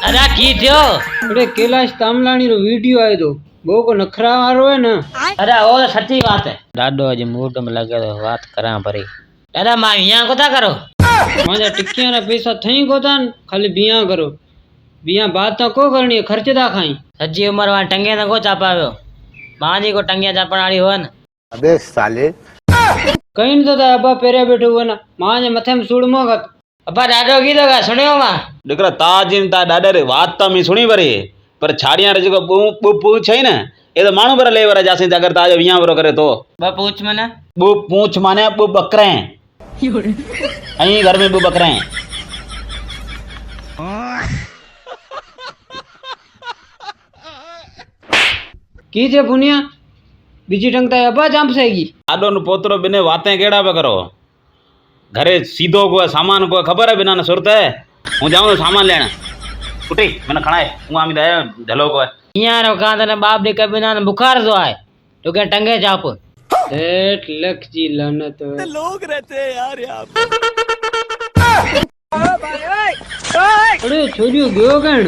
अरे की थियो अरे कैलाश तामलानी रो वीडियो आयो तो बो को नखरा वारो है ना। अरे वो तो सच्ची बात है डाडो अज मूड में लगे तो बात करा भरी दादा मां यहाँ कोता करो माजा टिक्कियां रा पैसा थई कोतान खाली बिया करो बिया बात तो को करनी है खर्च दा खाई सच्ची उम्र वहां टंगे न को चापाव्यो मां जी को टंगिया चापण वाली हो न अबे साले कहीं तो ता अब्बा पेरे बैठो हुआ ना मां जे मथे में सूड़ मोगत अब्बा डाडो कीधो का सुनियो मां દીકરા તાજીન તા દાડરે વાત તો મી સુણી વરી पर छाड़ियां रे जो बू पूछ है ना ये तो मानू पर ले वरा जासी अगर ताज विया वरो करे तो बा पूछ मने बू पूछ माने बू बकरे अहीं घर में बू बकरे की जे पुनिया बीजी टंगता अब्बा जाम सेगी आडो नु पोतरो बिने बातें केड़ा पे करो घरे सीधो को सामान को खबर है बिना न सुरत है हूं जाऊं सामान लेना कुटी मैंने खणाए हूं आमी दे ढलो को यहाँ रो कांत ने बाप दे कबिना ने बुखार जो आए तो क्या टंगे चाप सेठ लख जी लानत लोग रहते हैं यार यहाँ पे। अरे छोरियो गयो कण